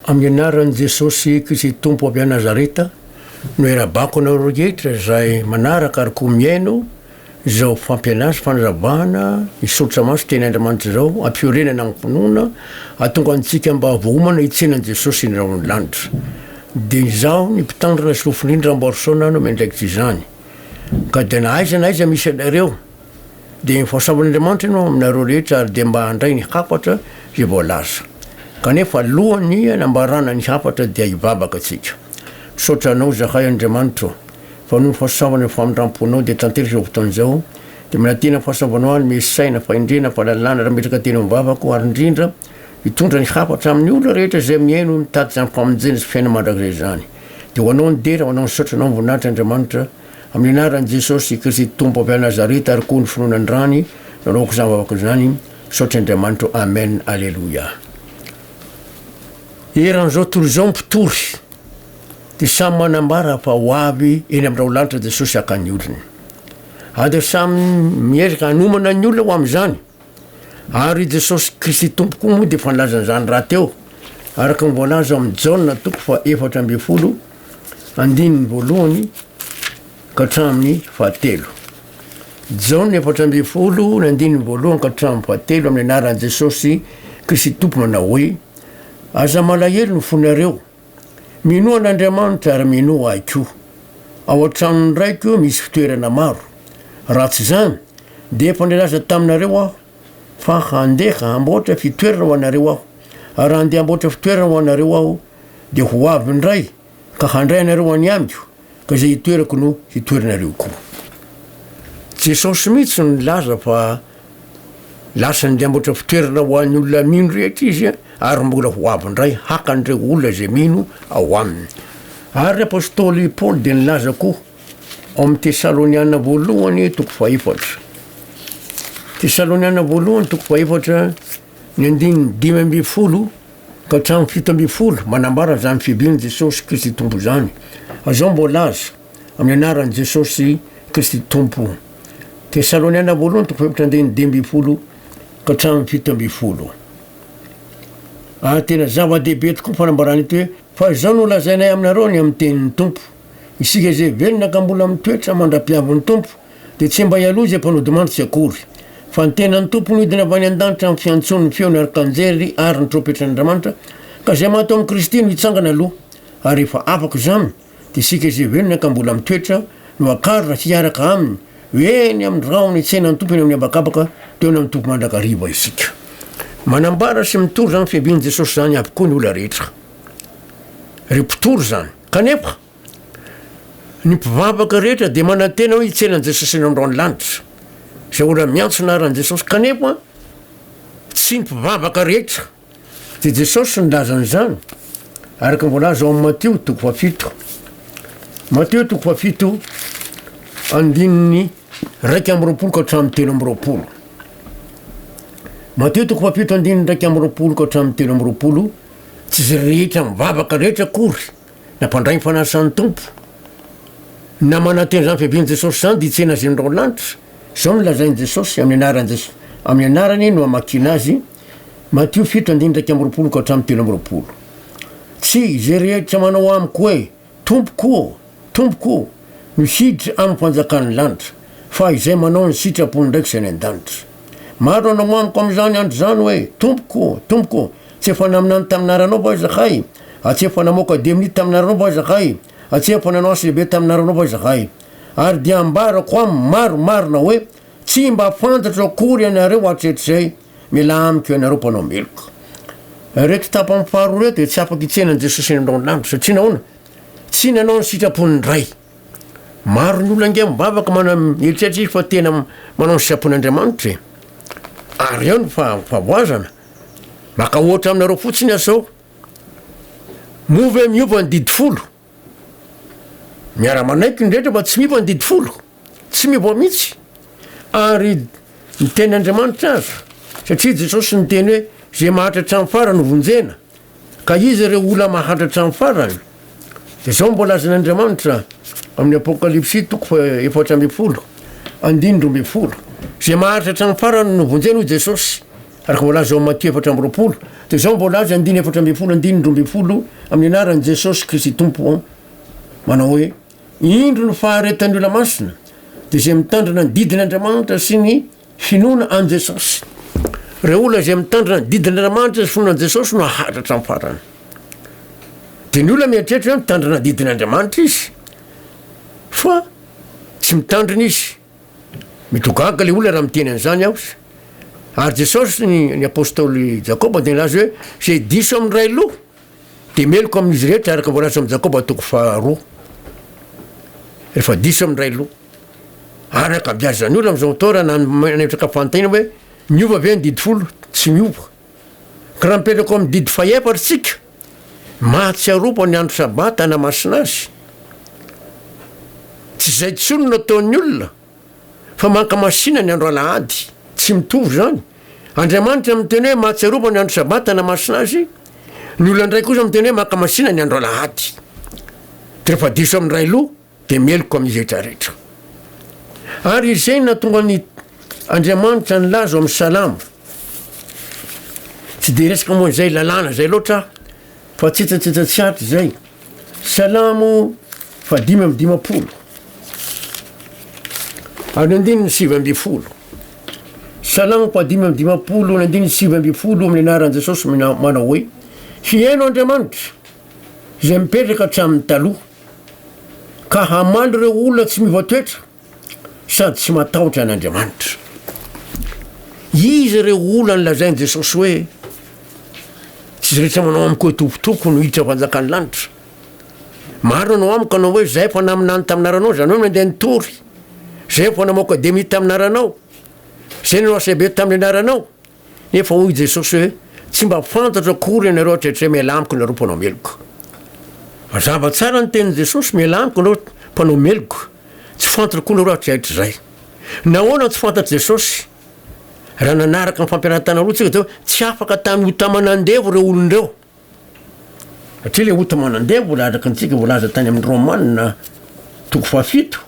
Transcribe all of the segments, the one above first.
amin'ny anaran'i Jesosy Kristy tompo avy a Nazareta no erabako anareo rehetra zay manaraka ariko miaino zao fampianasa fanazavana misaotra maso teny Andriamanitra zao ampiorenana ny finoana atonga antsika mba voomana hitsenan'i Jesosy indrao ny lanitra dia izaho ny mpitandrina sy lofon'indry Ramboarison no mendraikitra izany ka dia na aiza misy anareo dia mifahasavan'Andriamanitra no aminareo rehetra ary dia mba handray ny hafatra zay voalaza kanefa alohany anambarana ny hafatra dia hivavaka atsika misaotra anao zahay Andriamanitra fa noho ny fahasavana famindramponao dia tanteraka izao fotoan'izao dia manatena fahasavanao any misy saina fahendrena fahalalana raha metraka teny mivavako ary indrindra hitondra ny hafatra amin'ny olona rehetra zay miaino mitady zany famonjena sy fiaina mandrakizay zany dia ho anao ny dera ho anao ny saotra anao voninahitra Andriamanitra amin'ny anaran'i Jesosy Kristy tompo avy a Nazareta ary koa ny finoana ny rany nanaoko zany vavaka zany saotra Andriamanitra amen alleluia eran'izao tory izao mpitory dia samy manambara fa ho avy eny amin'irao lanitra Jesosy hakany olony dia samy mieraka hanomana ny olona ho amin'izany ary Jesosy Kristy tompo koa moa dia fanilazan'izany raha teo araka ny voalaza amin'ny Jaona toko fa 4:10 andininy voalohany ka hatramin'ny fahatelo Jaona 4:10 ny andininy voalohany ka hatramin'ny fahatelo amin'ny anaran'i Jesosy Kristy tompo manao hoe aza malahelo no fonareo minoa an'Andriamanitra ary minoa ahy koa ao an-tranony raiko misy fitoerana maro raha tsy zany dia efa nilaza taminareo aho fa handeha hamboatra fitoerana ho anareo aho ary handeha hamboatra fitoerana ho anareo aho dia ho avy indray ka handray anareo any amiko ka zay hitoerako no hitoeranareo koa Jesosy mihitsy no nilaza fa lasa ndeha hamboatra fitoerana ho an'ny olona mino rehetra izy ary mbola ho avy indray hakan'ireo olona zay mino ao aminy ary apôstôly Paoly dia nilaza koa ao amin'ny Tesaloniana voalohany toko 4 Tesaloniana voalohany toko 4 ny andininy 5:10 ka hatramin'ny 7:10 manambara zany fibian'i Jesosy Kristy tompo zany azao mbolaza amin'ny anaran'i Jesosy Kristy tompo Tesaloniana voalohany toko 4 andininy 10:10 ka hatramin'ny 7:10 tena zava-dehibe tokoa fanambarana ito hoe fa izao no lazainay aminareo ny amin'ny tenin'ny tompo isika zay velona ka mbola mitoetra mandra-piavin'ny tompo dia tsy mba hialoha izay mpanody mantsy akory fa ny tenan'ny tompo no hidina avy any an-danitra amin'ny fiantson'ny feo ny arkanjery ary ny trompetra'Andriamanitra ka zay mahatao amin'ny Kristy no hitsangana aloha ary rehefa afaka zany dia isika zay velona ka mbola mitoetra no akarina sy hiaraka aminy eny amin'ny raony tsenan'ny tompo eny amin'ny abakabaka teo ny amin'ny tompo mandrakariva isika manambara sy mitory zany fiabian'i Jesosy zany avy koa ny olona rehetra ry mpitory zany kanefa ny mpivavaka rehetra dia manantena hoe hitsenan'i Jesosy eny amin'irao ny lanitra zay olona miantso anaran'i Jesosy kanefa tsy mpivavaka rehetra dia Jesosy nilazan'izany araka ny voalaza ao amin'ny Mateo toko 7 Mateo toko 7 andininy 2:20 ka hatramin'ny 3:20 Mateo toko 7 andininy 2:20 ka hatramin'ny 3:20 tsy zay rehetra mivavaka rehetra kory na mpandray ny fanasan'ny tompo na manantena zany fiabian'i Jesosy zany dia hitsena azy amin'irao lanitra zao no lazain'i Jesosy amin'ny anarany no hamakina azy Mateo 7 andininy 2:20 ka hatramin'ny 3:20 tsy zay rehetra manao amiko hoe tompoko no hiditra amin'ny fanjakan'ny lanitra fa izay manao ny sitrapony ndraiky zay ny an-danitra maro anao amiko amin'izany andro zany hoe tompoko tsy efa naminany taminaranao va zahay tsy efa namoaka 2 minitra taminaranao va zahay tsy efa nanao asy lehibe taminaranao va zahay ary dia ambarako amin'ny maromarona hoe tsy mba fantatra akory ianareo atretr'izay mila amiko ianareo mpanao meloka reto tapa amin'ny faharoa reto dia tsy afaka hitsenan'i Jesosy eny amin'irao ny lanitra satria nahoana tsy nanao ny sitrapony ray maro ny olona nge mivavaka eritreritra izy fa tena manao ny sitrapon'Andriamanitra ary eo ny favoazana maka ohatra aminareo fotsiny asao move miova ny didi folo miara-manaiky ny rehetra fa tsy miova ny didi folo tsy miova mihitsy ary ny tenin'Andriamanitra azy satria Jesosy niteny hoe zay mahatratra amin'ny farany vonjena ka izy ireo olona mahatratra amin'ny farany dia zao mbola lazan'Andriamanitra amin'ny apokalipsy toko 4:20 andininy 12 zay mahatratra amin'ny farany no vonjena hoy Jesosy araka mbola zao Mateo 4:20 de zao mbola azy 14 amin'ny anaran'i Jesosy Kristy tompo manao hoe indro ny faharetan'ny ola masina de zay mitandrina ny didin'Andriamanitra sy ny finoana an Jesosy. Reo olona zay mitandrina ny didin'Andriamanitra sy finoana an Jesosy no ahatratra amin'ny farany. De ny olona mieritreritra hoe mitandrina ny didin'Andriamanitra izy fa tsy mitandrina izy. Mitogaga le olona raha miteny an'izany aho. Ary Jesosy ny apôstôly Jakoba de nilaza hoe zay diso amin'ny ray loha de meloko amin'izy rehetra araka voalaza amin'ny Jakoba 2:2. Rehefa diso amin'ny ray loha araka biazy zany olona am'izao tao raha nanetraka fantaina hoe miova ve ny didy folo tsy miova ka raha mipetraka amin'ny didy fahefatritsika mahatsiaropo ny andro sabata namasina azy. Tsy zay tsony no ataon'ny olona fa mankamasina ny andro alahady tsy mitovy zany. Andriamanitra miteny hoe mahatsiaropo ny andro sabata namasina azy, ny olona ndray kosa miteny hoe mankamasina ny andro alahady. De rehefa diso amin'ny ray loha de meloko amin'izy rehetrarehetra. Ary izay natonga ny Andriamanitra nilaza amin'ny salamo. Tsy de resaka moa zay lalàna zay loatra fa tsitsatsitsatsiatry zay. Salamo 5:20 ary 9:7. Salamo 5:20 ny 9:7 amin'ny anaran'i Jesosy manao hoe fihaino Andriamanitra zay mipetraka hatramin'ny taloha ka hamaly ireo olona tsy mivoatoetra sady tsy matahotra an'Andriamanitra. Izy ireo olona nilazain'i Jesosy hoe tsy rehetra manao amiko hoe tompotoko no hiditra fanjakan'ny lanitra. Maro anao amiko anao hoe zay fa naminany taminaranao zany hoe mandeha nitory, zay fa namao akademy taminaranao, zay nanao asebe tamin'ny anaranao. Nefa hoy Jesosy hoe tsy mba fantatra akory ianareo hatrehatray miala amiko nareo mpanao meloka. Mazava tsara ny tenin'i Jesosy miala amiko nareo mpanao meloka, tsy fantatra koa nareo hatrehatry zay. Nahoana tsy fantatra Jesosy? Raha nanaraka ny fampiarantana roa tsika tsy afaka tamin'ny ota manandevo reo olondreo. Satria le ota manandevo vola araka antsika voalaza tany amin'ny Romanina 7.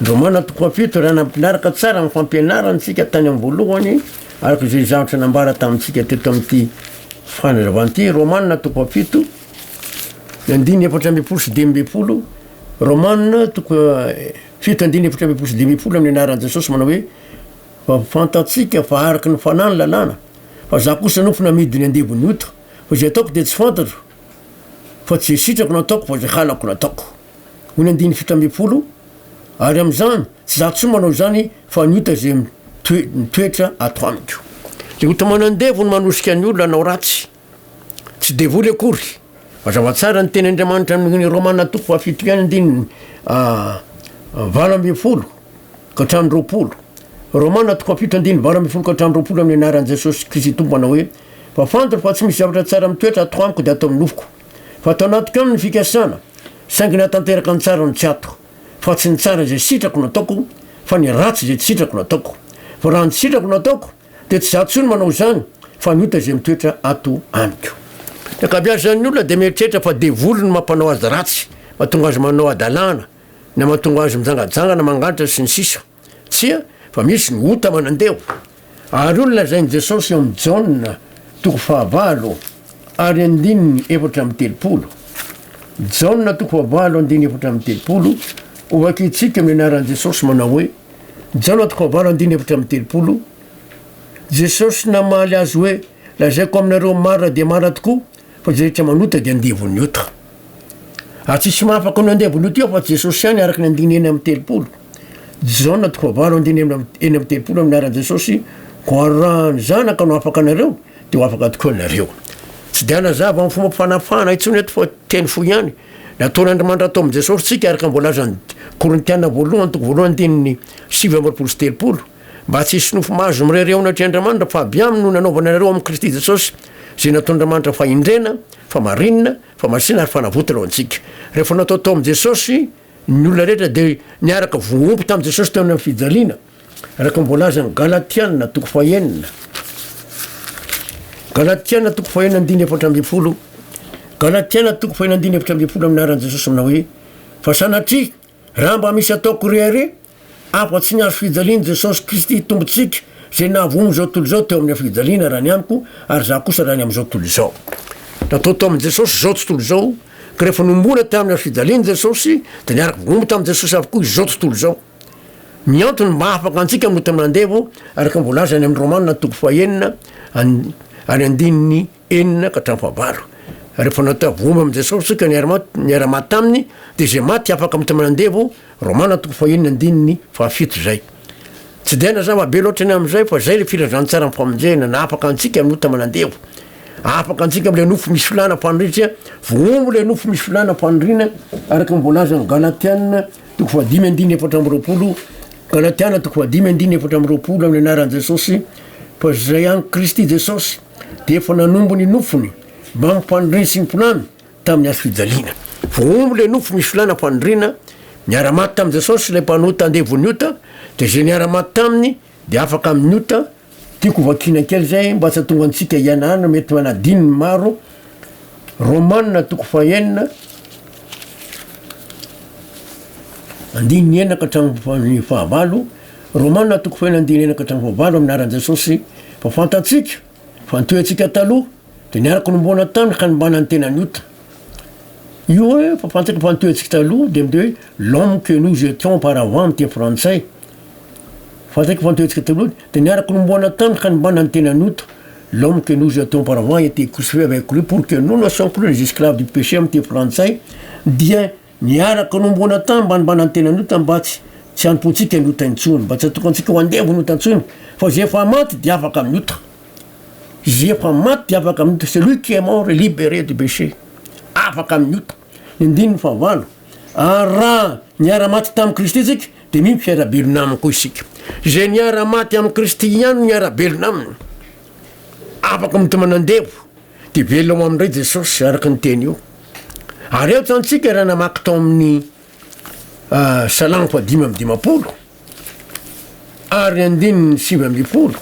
Romanina 7 raha nampinaraka tsara amin'ny fampianarantsika tany amin'ny voalohany araka izay zavatra nambara tamintsika teto amin'ity fanazavan'ity. Romanina 7 9:420. Romanina 7:420 amin'ny anaran'i Jesosy manao hoe fa fantatsika fa araka ny fanany lalàna fa za kosa nofo namidiny andevon'ny ota fa zay ataoko de tsy fantatro fa tsy sitrako nataoko fa zay halako nataoko. Hoy ny 9:7 ary am'izany tsy za tsy manao zany fa ny ota zay mitoetra ato amiko. Le ota manandevo ny manosika ny olona anao ratsy tsy devoly akory. Mazava tsara ny teny Andriamanitra amin'ny Romanina 7:20 ka hatramin'ny 20. Romanina 7:20 ka hatramin'ny 20 amin'ny anaran'i Jesosy Kristy tompo manao hoe fa fantatra fa tsy misy zavatra tsara mitoetra ato amiko de ato amin'ny nofoko fa atao anatika aminy ny fikasana saingy natanteraka ny tsara no tsy ato fa tsy ny tsara zay sitrako nataoko fa ny ratsy zay tsy sitrako nataoko. Fa raha ny sitrako nataoko de tsy za tsony manao zany fa ny ota zay mitoetra ato amiko. De kabiazan'ny olona de mieritreritra fa devoly no mampanao azy ratsy, mahatonga azy manao adalàna na mahatonga azy mijangajangana manganitra sy ny sisa. Tsia fa misy ny ota manandevo. Ary olona lazain'i Jesosy eo amin'ny Jaona 9:9 ary 4:30. Jaona 9:9 4:30 ovakitsika amin'ny anaran'i Jesosy manao hoe Jaona 9:4:30 Jesosy namaly azy hoe lazaiko aminareo marina dia marina tokoa fa zay rehetra manota dia andevon'ny ota. Tsisy mahafaka ny andevon'ny ota io fa Jesosy ihany araka ny 9:30. Jaona 9:4:30 amin'ny anaran'i Jesosy ko raha ny zanaka no afaka anareo dia ho afaka tokoa anareo. Tsy dia anazava amin'ny fomba mpanafana itsony eto fa teny fo ihany. Nataon'Andriamanitra atao amin'ny Jesosy tsika araka mboalaza ny Korintiana 1:7 mba tsy hisy nofo mahazo mirereona hatry Andriamanitra fa aby aminy no nanaovana anareo amin'ny Kristy Jesosy zay nataon'Andriamanitra fa indrena, fa marinina, fa masina ary fanavotana ao antsika. Rehefa natao tao amin'ny Jesosy ny olona rehetra dia niaraka voompo tamin'i Jesosy teo amin'ny fijaliana araka mboalaza ny Galatiana 4:9. Galatiana 4:9 Galatiana 4:9 amin'ny anaran'i Jesosy manao hoe fa sanatria raha mba misy ataoko rehare afa-tsy niazo fijaliany Jesosy Kristy tombotsika zay nahavomo zao tontolo zao teo amin'ny afidaliana raha ny amiko ary za kosa raha ny am'izao tontolo zao natao tao amin' jesosy zao tontolo zao ka rehefa nombona tamin'ny afidaliana jesosy de niaraky vomo tamin' jesosy avokoa izao tontolo zao miantony mba afaka antsika aminota mandevo araky mboalaza any amin'ny romanina toko faenina ary andininy enina ka hatramo fahavalo rehefa natao vomy am' jesosy ka niara-maty taminy de zay maty afaka amita manandevo romanina toko faenina andininy fahafito zay tsy de na zava-be loatra ny am'izay fa zay le filazantsara mifamonjena na afaka antsika aminota manandevo afaka antsika am'le nofo misy filana fanondritsa vomo le nofo misy filana fanondrina araky mbolaza ny galatianina toko fadimy andiny efatra am'roapolo galatiana toko fadimy andiny efatra am'roapolo amin'ny anaran' jesosy fa zay any kristy jesosy de efa nanombo ny nofony mba mifandriny sy nympinamy tamin'ny azo fijaliana vomo le nofo misy filana fanondrina niara-maty tamin' jesosy le mpanota andevony ota de zay niara-maty taminy de afaka amin'ny ota tiako vakina kely zay mba tsy atonga antsika ianana mety manadininy maro romanina toko faenina andininy enina ka hatramy fahavalo romanina toko faenina andininy enina ka hatramy fahavalo aminaran' jesosy fa fantatsika fantoetsika taloha de niaraky nombona taminy ka nimbana ny tena niota io hoe fa fantsika fantoetsika taloha de mide hoe l'homme que nous étions auparavant am'ty frantsay fantsika fantoetsika taloha de niaraky nombona taminy ka nimbana ny tena niota l'homme que nous étions auparavant était crucifié avec lui pour que nous ne soyons plus les esclaves du péché am'ty frantsay dia niaraky nombona tamy mba nimbana ny tena niota mba tsy anompontsika niota intsony mba tsy atokantsika ho andevo niota intsony fa zay efa maty de afaka amin'ny ota zay efa maty de afaka amin'ny ota celui qui est mort et libéré du péché afaka amin'ny ota indininy fahavalo raha niara-maty tamin'ny kristy tsika de mimy fiara-belona aminy koa isika zay niara-maty amin'ny kristy ihany niara-belona aminy afaka mity manandevo de velona amindray jesosy araky ny teny io ary eo tsantsika raha namaky tao amin'ny salamo fa 5:10 ary andininy 9:10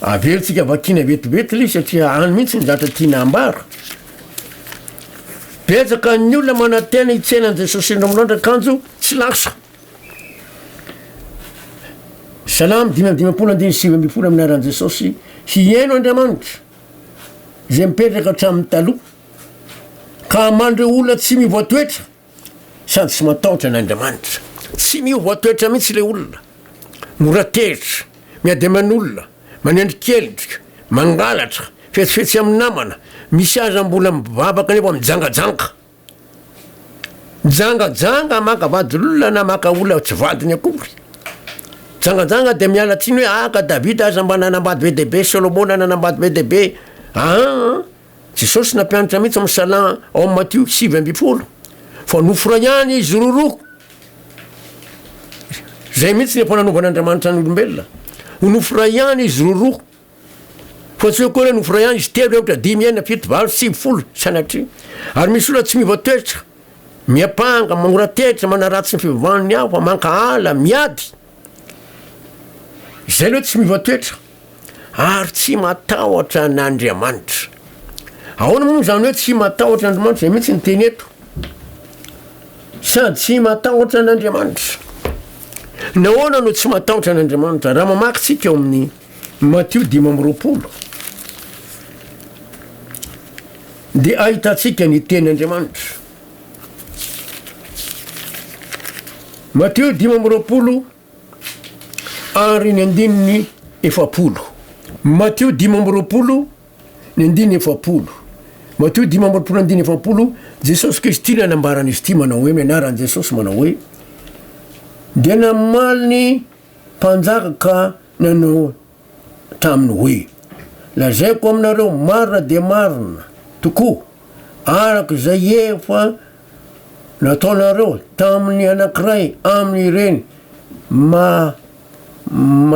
avelontsika vakina vetivety le satria any mihitsy ny zatra tiana ambara betsaka ny olona manatena hitsenan' jesosy indramolondra kanjo tsy lasa salamo 5:10 andiny 9:10 aminaran' jesosy hieno andriamanitra zay mipetraka hatramin'ny taloha ka mandreo olona tsy mivoatoetra sady tsy matahotra n'andriamanitra tsy mivoatoetra mihitsy le olona moratehitra miady aman'olona manendrikelitra mangalatra fetsifetsy amin'ny namana misy aza mbola mivavaka nefa mijangajanga jangajanga maka vadilolona na maka olona tsy vadiny akory jangajanga de miala tiny hoe aka davida aza mba nanambady be dehibe solomona nanambady be dehibe jesosy nampianatra mihitsy amin'ny salan ao Matthieu 7:10 fa nofora ihany izy roroa zay mihitsy nefa nanovan'andriamanitra ny olombelona nofora ihany izy roroa fa tsy hoe koa hoe nofora ihany izy telo eotra 10 fito valo 10 sanatria ary misy olona tsy mivoatoetra miapanga mamoratehitra manaratsy ny fivavahany aho fa manka ala miady zay loha tsy mivoatoetra ary tsy matahotra n'andriamanitra ahoana moa zany hoe tsy matahotra n'andriamanitra zay mihitsy ny teny eto sady tsy matahotra n'andriamanitra nahoana no tsy matahotra n'andriamanitra raha mamaky tsika eo amin'ny Matthieu 10:20 de ahitatsika ny tenyandriamanitra Matthieu 10:20 ary ny andininy 70 Matthieu 10:20 ny andininy 70 Matthieu 10:20 andininy 70 Jesosy Kristy nanambarany izy ty manao hoe mianaran' Jesosy manao hoe de namaly ny mpanjaka ka nanao taminy hoe lazaiko aminareo marina de marina tokoa araky zay efa nataonareo tamin'ny anankiray amin'ny ireny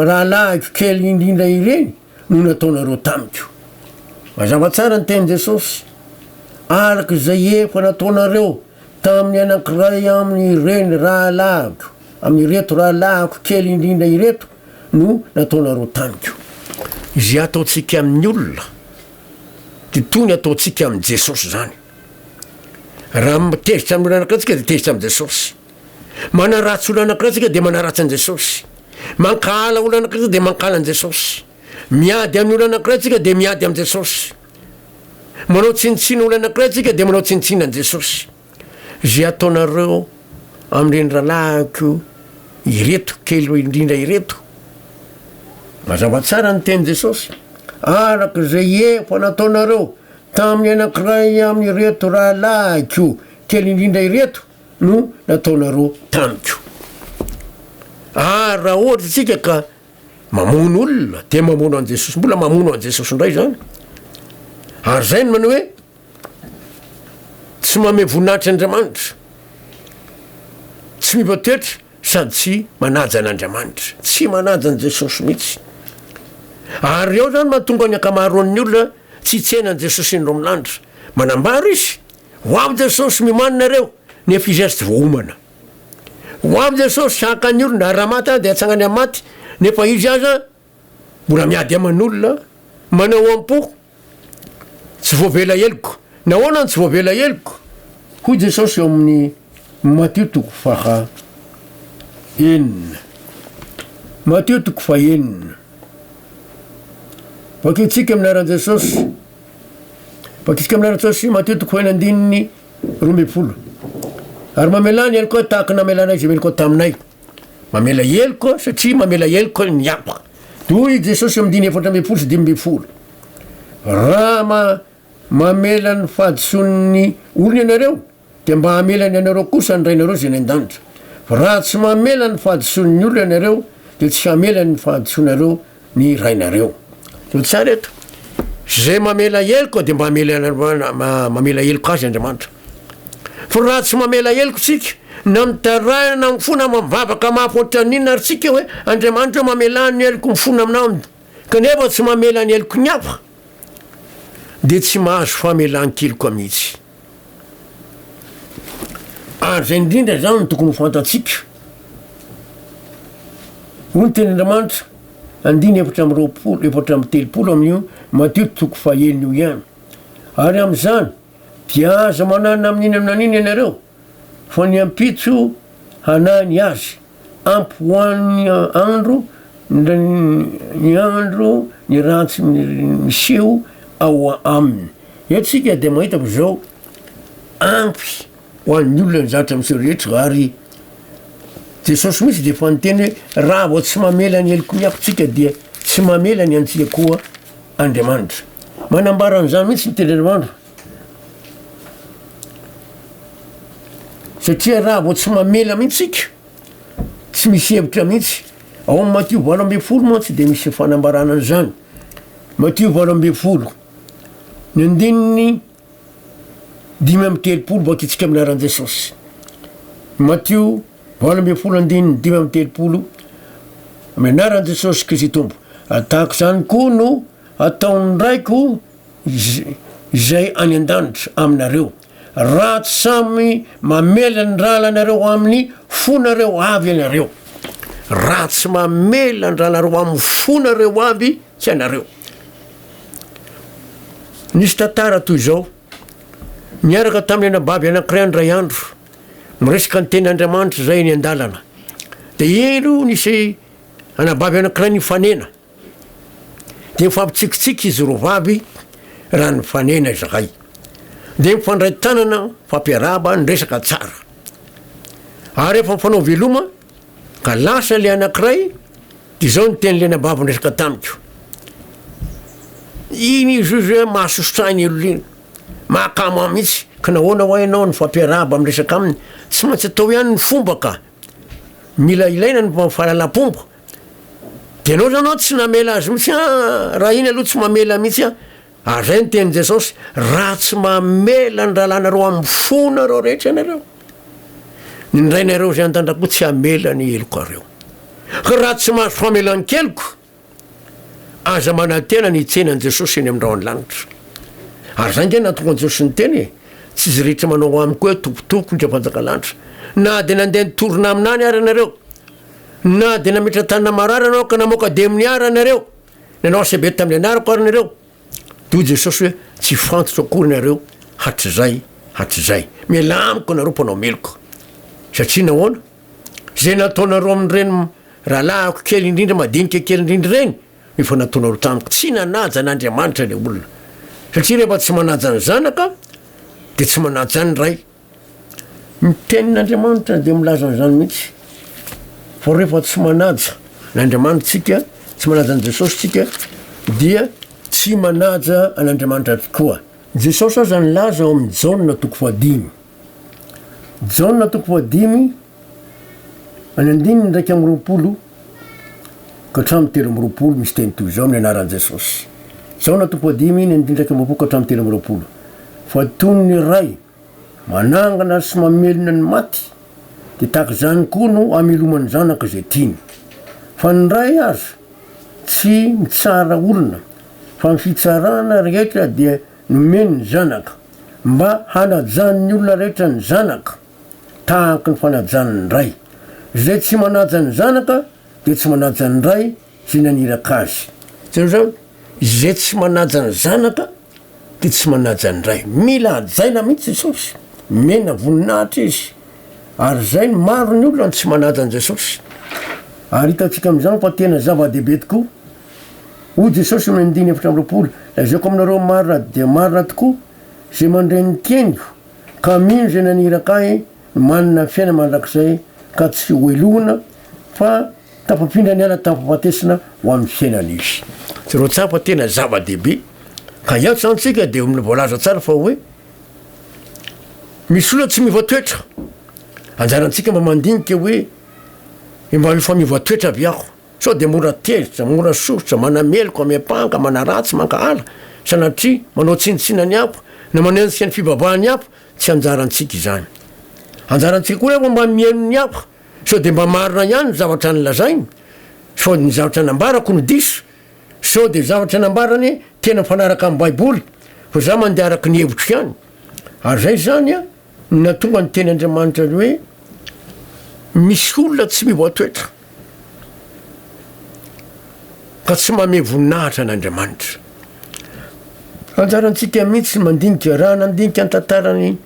rahalahy kely indrindra ireny no nataonareo tamiko mazava tsara ny teny Jesosy araky zay efa nataonareo tamin'ny anankiray amin'ny ireny rahalahiko amin'ny ireto rahalahiko kely indrindra ireto no nataonareo tamiko izy ataotsika amin'ny olona de tony ataotsika amin'ny Jesosy zany raha mitezitra amin'ny olo anankiray tsika de tezitra amin'ny Jesosy manaratsy olo anankiray tsika de manaratsy an' Jesosy mankala olo anakiray tsika de mankala an jesosy, miady amin'ny olo anakiray tsika de miady am' jesosy, manao tsinitsiny olo anakiray tsika de manao tsinitsiny an jesosy. Zay ataonareo am'ireny ralahiko ireto kely indrindra ireto, mazava tsara ny teny jesosy, araka zay efa nataonareo tamin'ny anakiray amin'ireto rahalahiko kely indrindra ireto no nataonareo tamiko. Raha ohatra tsika ka mamono olona de mamono an jesosy, mbola mamono an jesosy indray zany, ary zay no manao hoe tsy mame voninahitry Andriamanitra, tsy mipatoetra sady tsy manaja an'Andriamanitra, tsy manaja an jesosy mihitsy. Ary eo zany mahatonga ny akamaroan'ny olona tsy tsena an jesosy indro amin'ny lanitra, manambara izy ho avy jesosy mimanonareo nefa izy azy tsy voaomana, ho avy jesosy haka ny olona raha maty de atsagnany am' maty nefa izy aza mbola miady aman'olona manao am-po, tsy voavela eloko. Nahoana ny tsy voavela eloko? Hoy jesosy eo amin'ny Matio toko faha enina, Matio toko faha enina, vakitsika aminaran jesosy, vakitsika aminaran jesosy Matio toko faha enina andininy 12. Ary mamela ny eloko tahaka namelana izy meloko taminay, mamela eloko satria mamela eloko miapaka. Toy jesosy amin'ny 14 sy 15. Raha mamela ny fahadison'ny olona ianareo de mba hamelany anareo kosa ny rainareo zay ny an-danitra. Fa raha tsy mamela ny fahadison'ny olona ianareo de tsy hamelany ny fahadisonareo ny rainareo. To tsara eto, zay mamela eloko de mba mamela eloko azy Andriamanitra. Fa raha tsy mamela eloko tsika na mitarahina na mifona mavavaka mahafoatran'inona ary tsika hoe Andriamanitra mamela ny eloko mifona aminao, kanefa tsy mamela ny eloko ny hafa de tsy mahazo famelan-keloka mihitsy. Ary zay indrindra zany no tokony ho fantatsika. Hoy ny tenin'Andriamanitra 9:20 amin'io Matio toko faha enina io ihany. Ary am'izany dia aza manana amin'iny amin'aniny ianareo, fa ny ampitso hanany azy, ampy hoan'ny andro, ny andro ny ratsy miseho ao aminy. Etsika de mahitako zao ampy hoan'ny olona ny zatra miseho rehetra, ary jesosy misy de fa niteny hoe raha vao tsy mamela ny eloko miakotsika dia tsy mamela ny antsika koa Andriamanitra. Manambara an'izany mihitsy ny tenin'Andriamanitra, satria raha vao tsy mamela mihitsika, tsy misy hevitra mihitsy. Ao amin'ny Matio 8:20 mantsy de misy fanambarana an'izany. Matio 8:20 ny andininy 5:30 vakitsika aminaran jesosy. Matio 8:20 andininy 5:30 amin'ny anaran jesosy Kristy tompo. Tahaka zany koa no ataon'ny raiko izay any an-danitra aminareo, raha tsy samy mamela ny rahalanareo amin'ny fonareo avy ianareo. Raha tsy mamela ny rahalanareo amin'ny fonareo avy tsy anareo. Nisy tantara toy izao, miaraka tamin'ny anabavy anakiray andray andro, miresaka ny tenin'Andriamanitra zay ny an-dalana. De ino nisy anabavy anakiray nifanena, de mifampitsikitsiky izy roa vavy raha nifanena izahay, de mifandray tanana fampiaraba nyresaka tsara. Ary efa mifanao veloma ka lasa le anakiray, de zao ny tenyle anabavy nyresaka tamiko: iny izy io zay mahasosotrainy elolina, mahakamo mihitsy, ka nahoana ho hainao ny fampiaraba miresaka aminy, tsy maintsy atao ihany ny fomba ka mila ilaina ny fahalalam-pomba. De anao zanao tsy namela azy mihitsy, raha iny aloha tsy mamela mihitsy. Zay ny teny jesosy, raha tsy mamela ny rahalanareo amin'ny fonareo rehetra ianareo, ny rainareo zay an-dandrakoa tsy hamela ny eloko areo. Ka raha tsy mahazo famelan-keloko, aza manantena ny tsenan jesosy eny amin'rao any lanitra. Ary zay nge natonga jesosy ny teny, tsy izy rehetra manao amiko hoe tompotoko ndra mpanjaka lanitra. Na de nandeha nitorona aminany ary anareo, na de nametra tanina marary anao ka namoaka de amin'ny ara anareo, nanao asebe tamin'ny anarako ary nareo, toy jesosy hoe tsy fantotro akory nareo hatrizay hatrizay. Miala amiko nareo mpanao meloko, satria nahoana zay nataonareo amin'ireny raha lahako kely indrindra madinika kely indrindra reny efa nataonao tamiko tsy nanaja n'Andriamanitra le olona satria rehefa tsy manaja ny zanaka de tsy manaja ny ray mitenin'Andriamanitra de milaza n'izany mihitsy fa rehefa tsy manaja n'Andriamanitsika tsy manaja an' Jesosy tsika dia tsy manaja an'Andriamanitra tokoa. Jesosy aza nilaza ao amin'ny Jaona toko fahadimy Jaona toko fahadimy any andininy ndraiky amby roapolo ka hatramin'ny telo amby roapolo misy teny toy izao amin'ny anaran'i Jesosy. Jaona toko fahadimy ny andiny ndraiky amby roapolo ka hatramin'ny telo amby roapolo. Fa toy ny ray manangana sy mamelona ny maty de tahaka izany koa no amelomany zanaka izay tiany. Fa ny ray aza tsy mitsara olona fa ny fitsarana rehetra dia nomeny ny zanaka mba hanajany olona rehetra ny zanaka tahaka ny fanajany ny ray. Zay tsy manaja ny zanaka de tsy manaja ny ray zay naniraka azy. Zao zay tsy manaja ny zanaka de tsy manaja ny ray. Mila ajaina mihitsy Jesosy, mena voninahitra izy ary zay ny maro ny olona tsy manaja an' Jesosy. Ary hitantsika am'izany fa tena zava-dehibe tokoa hoy Jesosy amin'ny andiny efatra amby roapolo lazaiko aminareo marina dia marina tokoa zay mandray ny teniko ka mino zay naniraka ahy manana fiaina mandrakizay ka tsy hoelohana fa tapapindra ny ala tapafatesina ho amin'ny fiainana izy. Tsiro tsara fa tena zava-dehibe ka iaho santsika de voalaza tsara fa hoe misy olona tsy mivoatoetra anjarantsika mba mandinika hoe mba efa mivoatoetra avy aho sao de mora tezitra mora sosotra manameloko amepanga manaratsy mankahala sanatria manao tsinitsinany apo na manenjika ny fibabahany apo tsy anjarantsika izany. Anjarantsika koa rehefa mba mienony apo sao de mba marina ihany zavatra nylazainy sao ny zavatra nambarako no diso sao de zavatra nambarany tena mifanaraka amin'ny baiboly fa za mandeha araky ny hevitro ihany. Ary zay zany a natonga ny teny Andriamanitra hoe misy olona tsy mivoatoetra ka tsy mame voninahitra an'Andriamanitra. Anjarantsika mihitsy mandinika raha nandinika ny tantarany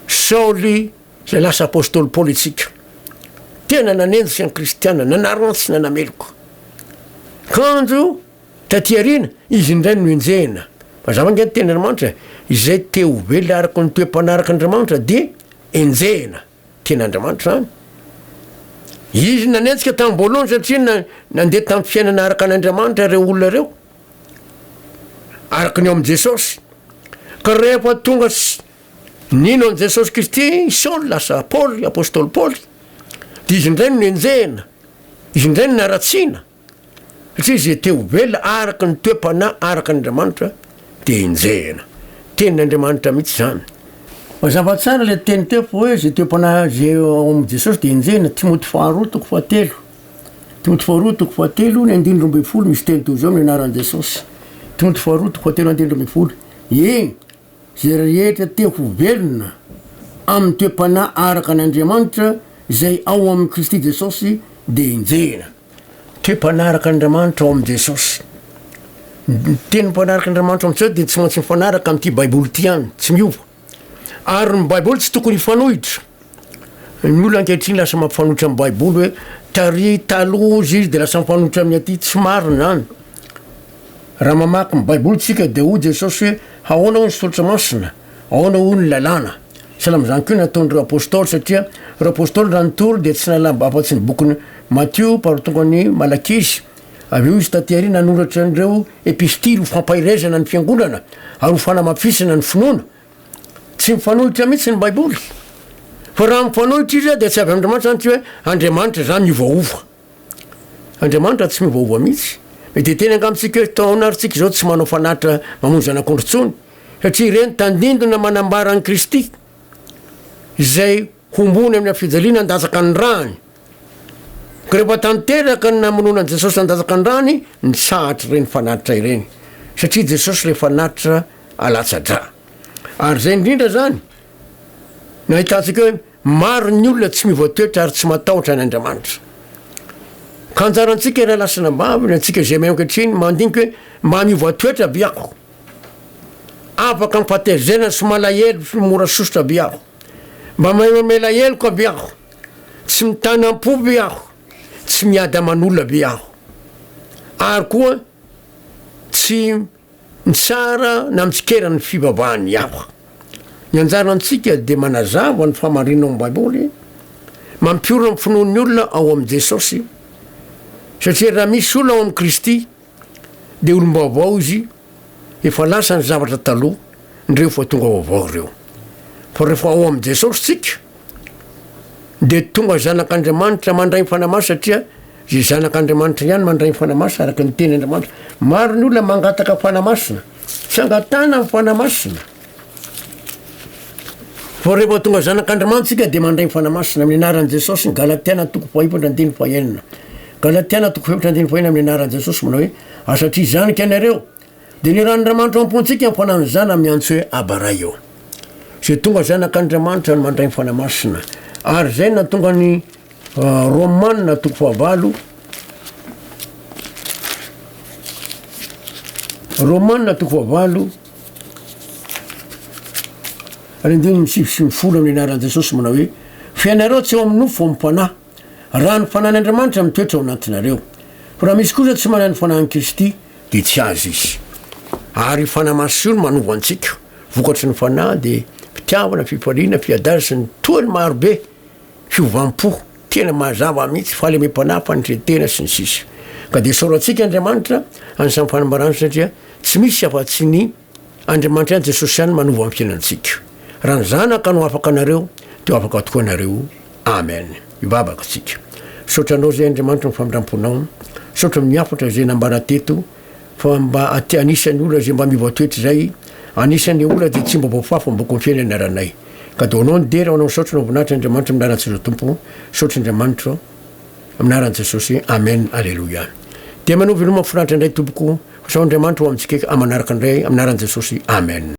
Saoly zay lasa apôstôly Paoly itsika tena nanenjika ny kristiana nanarantsy nanameloko kanjo tatyarina izy indray no enjehina mazava nge teny Andriamanitra izay te ho vela araky ny toe-panaraka Andriamanitra de enjehina ten'Andriamanitra zany. Izy nanenjika tamin'ny voalohany satria nandeha tamin'ny fiainana araka an'Andriamanitra reo olona reo araky ny ao amin'i Jesosy ka rehefa tonga nino an' Jesosy Kristy Saoly lasa Paoly apôstôly Paoly de izy indray no enjehina izy indray no naratsiana satria izy te ho vela araky ny toe-pana araka an'Andriamanitra de enjehina tenin'Andriamanitra mihitsy zany. Mazava tsara le teny teo fa hoe zay toe-pana zay ao amin'i Jesosy de enjehina. Timoty faharoa toko fahatelo Timoty faharoa toko fahatelo ny andiny roa ambin'ny folo misy teny toy izao amin'ny anaran'i Jesosy. Timoty faharoa toko fahatelo andiny roa ambin'ny folo eny zay rehetra te ho velona amin'ny toe-pana araka an'Andriamanitra zay ao amin'ny Kristy Jesosy de enjehina. Toe-pana araka an'Andriamanitra ao amin'i Jesosy. Teny mpanaraka Andriamanitra amin'izao de tsy maintsy mifanaraka amin'ity baiboly ty ihany tsy miova. Ary ny baiboly tsy tokony hifanohitra. Ny olona ankehitriny lasa mampifanohitra amin'ny baiboly hoe tary taloha izy de lasa mifanohitra amin'ny aty tsy marina zany. Raha mamaky ny baiboly tsika de hoy Jesosy hoe ahoana hoy ny solitra masina, ahoana hoy ny lalàna. Salama zany koa nataon'ireo apôstôly satria ireo apôstôly raha nitory de tsy nalamba afa-tsy ny bokin'ny Matthieu parotonga ny Malakisy. Avy eo izy tatyarina nanoratra an'ireo epistily ho fampairezana ny fiangonana ary ho fanamafisana ny finoana. Tsy mifanohitra mihitsy ny baiboly. Fa raha mifanohitra izy de tsy avy Andriamanitra zany hoe Andriamanitra zany miovaova. Andriamanitra tsy miovaova mihitsy. Mety teny angamitsika hoe taonaritsika zao tsy manao fanatra mamonjy zanak'ondry tsony satria ireny tandindona manambara an'i Kristy izay hombony amin'ny afijaliana andazaka ny rany. Ka rehefa tanteraka ny namonoana an' Jesosy andazaka ny rany ny sahatra ireny fanatitra ireny satria Jesosy le fanatitra alatsa-dra. Ary zay indrindra zany nahitantsika hoe maro ny olona tsy mivoatoetra ary tsy matahotra an'Andriamanitra. Ka anjarantsika raha lasa nambavy antsika zay may ankehitriny mandinika hoe mba mivoatoetra biako afaka mifatezena sy malahelo sy mora sosotra biako mba mahay mamela heloko biako tsy mitany am-po biako tsy miady aman'olona be aho ary koa tsy mitsara na mitsikeran'ny fivavahany aho. Ny anjarantsika de manazava ny famarinao amin'ny baiboly mampiorona amin'ny finoan'ny olona ao amin'i Jesosy satria raha misy olona ao amin'i Kristy de olom-baovao izy efa lasa ny zavatra taloha ndreo fa tonga vaovao reo fa rehefa ao amin'i Jesosy tsika de tonga zanak'Andriamanitra mandray ny fanamasa satria zay zanak'Andriamanitra ihany mandray ny fanamasa araka ny teny Andriamanitra. Maro ny olona mangataka fanamasina tsy angatana amin'ny fanamasina fa rehefa tonga zanak'Andriamanitra tsika de mandray ny fanamasina amin'ny anaran'i Jesosy. Ny Galatiana toko fahaefatra andiny fahaenina, Galatiana toko fahaefatra andiny fahaenina amin'ny anaran'i Jesosy manao hoe asatria zanika ianareo de ny ran'Andriamanitra ampontsika amfanany zana miantso hoe abaray eo. Zay tonga zanak'Andriamanitra no mandray ny fanamasina ary zay natonga ny Romanina toko fahavalo, Romanina toko fahavalo ary andiny misivosivy amin'ny anaran'i Jesosy manao hoe fianareo tsy eo amin'ny nofo amin'ny fanahy raha ny fanany Andriamanitra mitoetra ao anatinareo fa raha misy kosa tsy manana ny fanahiny Kristy de tsy azy izy. Ary fanamasono manova antsika vokatry ny fanahy de fitiavana, fifaliana, fiadaza sy ny toany marobe, fiovampo tena mazava mihitsy fahalemem-panahy, fanitretena sy ny sisa. Ka de soratsika Andriamanitra anisan'ny fanambarana satria tsy misy afa-tsy ny Andriamanitra ihany Jesosy ihany manova amin'ny fiainantsika. Raha ny zanaka no afaka anareo de afaka tokoa anareo. Amen. Mivavaka tsika. Sotranao zay Andriamanitra mifamindramponao, sotra miafatra zay nambara teto fa mba anisan'ny olona zay mba mivoatoetra zay, anisan'ny olona de tsy mba voafafa mboko ny fiainana aranay. Ka do anao ny dera anao sotra no voninahitra Andriamanitra amin'ny anaran'i Jesosy Tompo, sotra Andriamanitra amin'ny anaran'i Jesosy. Amen. Alleluia. De manao veloma mahafinaritra indray tompoko, sao Andriamanitra ho amintsika amanaraka indray amin'ny anaran'i Jesosy. Amen.